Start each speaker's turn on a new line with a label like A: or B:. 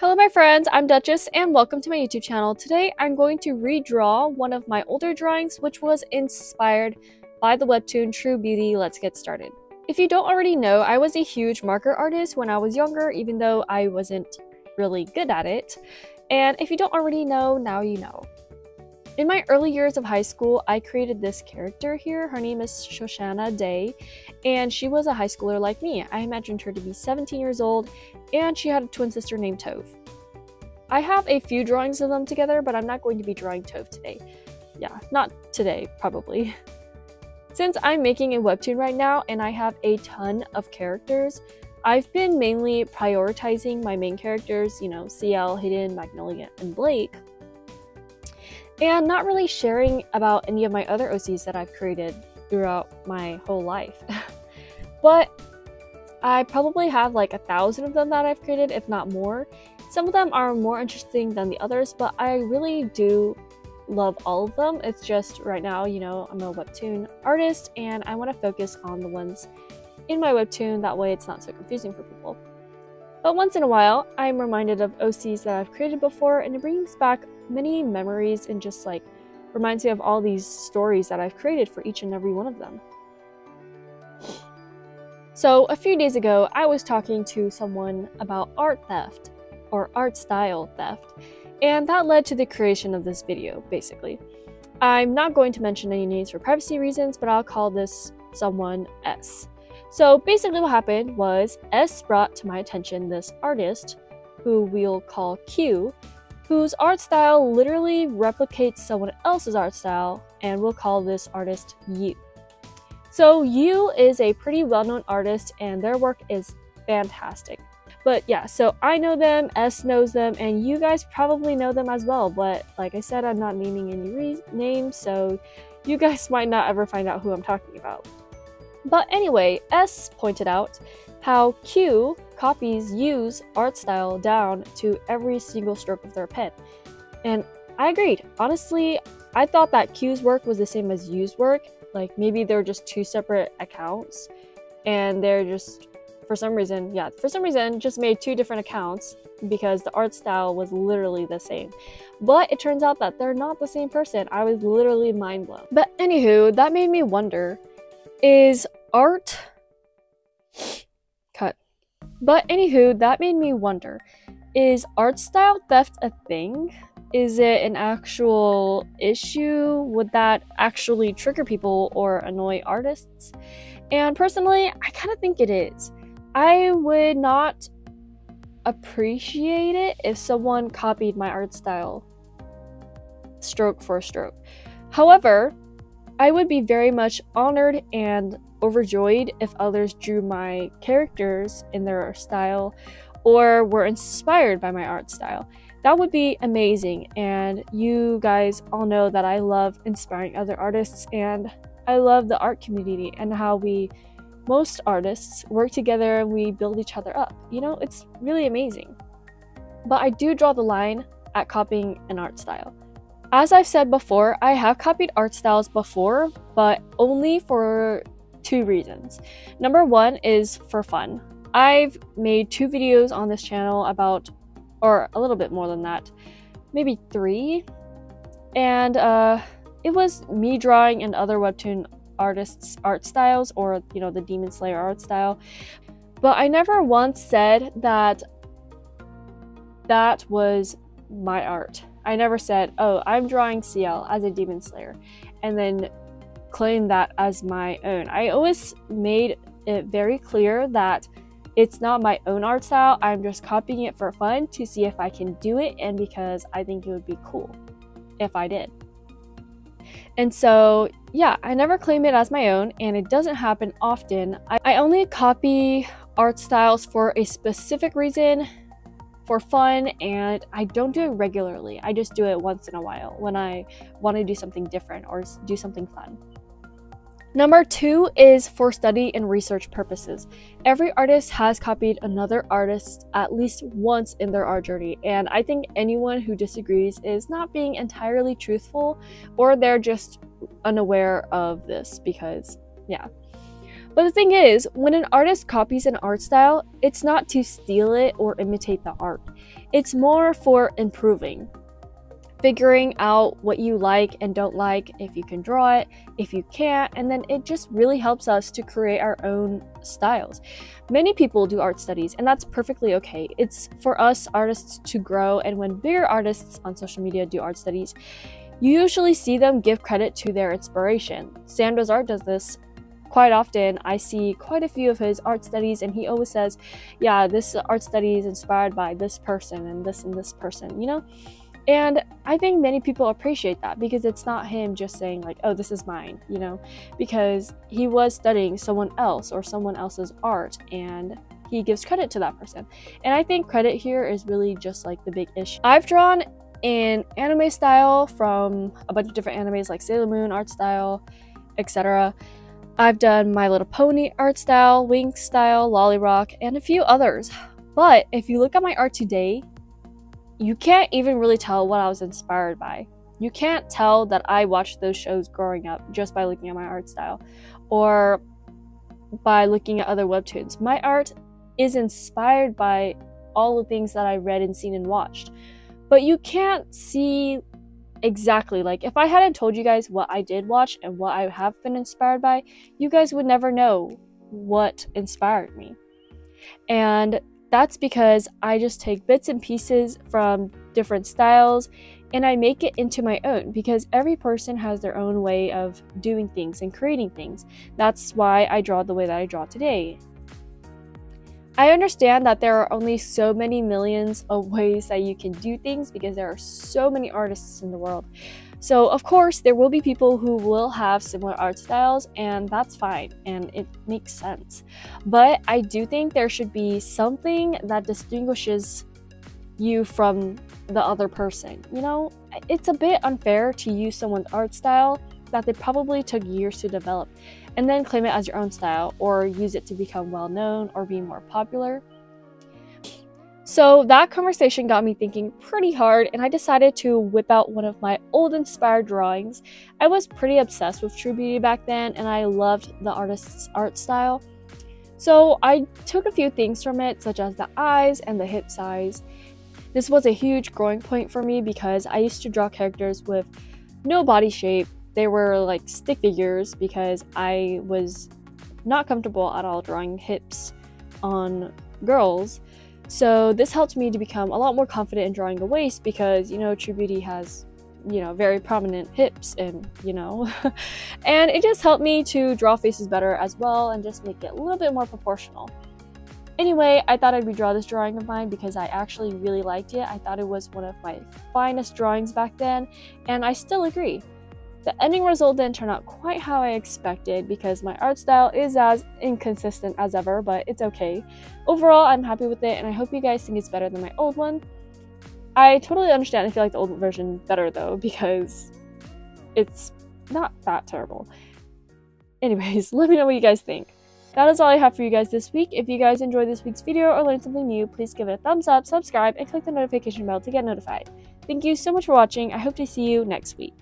A: Hello my friends, I'm Duchess and welcome to my YouTube channel. Today I'm going to redraw one of my older drawings which was inspired by the webtoon True Beauty. Let's get started. If you don't already know, I was a huge marker artist when I was younger, even though I wasn't really good at it. And if you don't already know, now you know. In my early years of high school, I created this character here. Her name is Shoshanna and I, and she was a high schooler like me. I imagined her to be 17 years old, and she had a twin sister named Tove. I have a few drawings of them together, but I'm not going to be drawing Tove today. Yeah, not today, probably. Since I'm making a webtoon right now, and I have a ton of characters, I've been mainly prioritizing my main characters, CL, Hayden, Magnolia, and Blake, and not really sharing about any of my other OCs that I've created throughout my whole life. But I probably have like 1,000 of them that I've created, if not more. Some of them are more interesting than the others, but I really do love all of them. It's just right now, I'm a webtoon artist and I want to focus on the ones in my webtoon, that way it's not so confusing for people. But once in a while, I'm reminded of OCs that I've created before, and it brings back many memories and just like reminds me of all these stories that I've created for each and every one of them. So a few days ago, I was talking to someone about art theft or art style theft, and that led to the creation of this video, basically. I'm not going to mention any names for privacy reasons, but I'll call this someone S. So basically what happened was S brought to my attention this artist, who we'll call Q, whose art style literally replicates someone else's art style, and we'll call this artist U. So U is a pretty well-known artist and their work is fantastic. But yeah, so I know them, S knows them, and you guys probably know them as well, but like I said, I'm not naming any names, so you guys might not ever find out who I'm talking about. But anyway, S pointed out how Q copies U's art style down to every single stroke of their pen. And I agreed. Honestly, I thought that Q's work was the same as U's work. Like maybe they're just two separate accounts and they're just, for some reason, just made two different accounts because the art style was literally the same. But it turns out that they're not the same person. I was literally mind blown. But anywho, that made me wonder, is art style theft a thing? Is it an actual issue? Would that actually trigger people or annoy artists? And personally, I kind of think it is. I would not appreciate it if someone copied my art style stroke for stroke. However, I would be very much honored and overjoyed if others drew my characters in their style or were inspired by my art style. That would be amazing, and you guys all know that I love inspiring other artists, and I love the art community and how most artists work together and we build each other up. It's really amazing. But I do draw the line at copying an art style. As I've said before, I have copied art styles before, but only for two reasons. Number one is for fun. I've made 2 videos on this channel about, or a little bit more than that, maybe 3, and it was me drawing and other webtoon artists' art styles, or the Demon Slayer art style. But I never once said that that was my art. I never said, oh, I'm drawing CL as a Demon Slayer, and then claim that as my own. I always made it very clear that it's not my own art style. I'm just copying it for fun to see if I can do it, and because I think it would be cool if I did. And so, yeah, I never claim it as my own, and it doesn't happen often. I only copy art styles for a specific reason, for fun, and I don't do it regularly. I just do it once in a while when I want to do something different or do something fun. Number 2 is for study and research purposes. Every artist has copied another artist at least once in their art journey, and I think anyone who disagrees is not being entirely truthful, or they're just unaware of this because, yeah. But the thing is, when an artist copies an art style, it's not to steal it or imitate the art. It's more for improving. Figuring out what you like and don't like, if you can draw it, if you can't, and then it just really helps us to create our own styles. Many people do art studies, and that's perfectly okay. It's for us artists to grow, and when bigger artists on social media do art studies, you usually see them give credit to their inspiration. Sandra's Art does this quite often. I see quite a few of his art studies, and he always says, yeah, this art study is inspired by this person and this person, you know? And I think many people appreciate that because it's not him just saying like, oh, this is mine, you know, because he was studying someone else or someone else's art and he gives credit to that person. And I think credit here is really just like the big issue. I've drawn in anime style from a bunch of different animes like Sailor Moon art style, etc. I've done My Little Pony art style, Winx style, Lolly Rock, and a few others. But if you look at my art today, you can't even really tell what I was inspired by. You can't tell that I watched those shows growing up just by looking at my art style or by looking at other webtoons. My art is inspired by all the things that I read and seen and watched. But you can't see exactly, like if I hadn't told you guys what I did watch and what I have been inspired by, you guys would never know what inspired me. And that's because I just take bits and pieces from different styles and I make it into my own, because every person has their own way of doing things and creating things. That's why I draw the way that I draw today. I understand that there are only so many millions of ways that you can do things because there are so many artists in the world. So of course there will be people who will have similar art styles, and that's fine and it makes sense. But I do think there should be something that distinguishes you from the other person. You know, it's a bit unfair to use someone's art style that they probably took years to develop and then claim it as your own style or use it to become well known or be more popular. So that conversation got me thinking pretty hard, and I decided to whip out one of my old inspired drawings. I was pretty obsessed with True Beauty back then, and I loved the artist's art style. So I took a few things from it, such as the eyes and the hip size. This was a huge growing point for me because I used to draw characters with no body shape. They were like stick figures because I was not comfortable at all drawing hips on girls. So this helped me to become a lot more confident in drawing a waist because, you know, True Beauty has, you know, very prominent hips and, you know, and it just helped me to draw faces better as well and just make it a little bit more proportional. Anyway, I thought I'd redraw this drawing of mine because I actually really liked it. I thought it was one of my finest drawings back then, and I still agree. The ending result didn't turn out quite how I expected because my art style is as inconsistent as ever, but it's okay. Overall, I'm happy with it, and I hope you guys think it's better than my old one. I totally understand if you like the old version better though, because it's not that terrible. Anyways, let me know what you guys think. That is all I have for you guys this week. If you guys enjoyed this week's video or learned something new, please give it a thumbs up, subscribe, and click the notification bell to get notified. Thank you so much for watching. I hope to see you next week.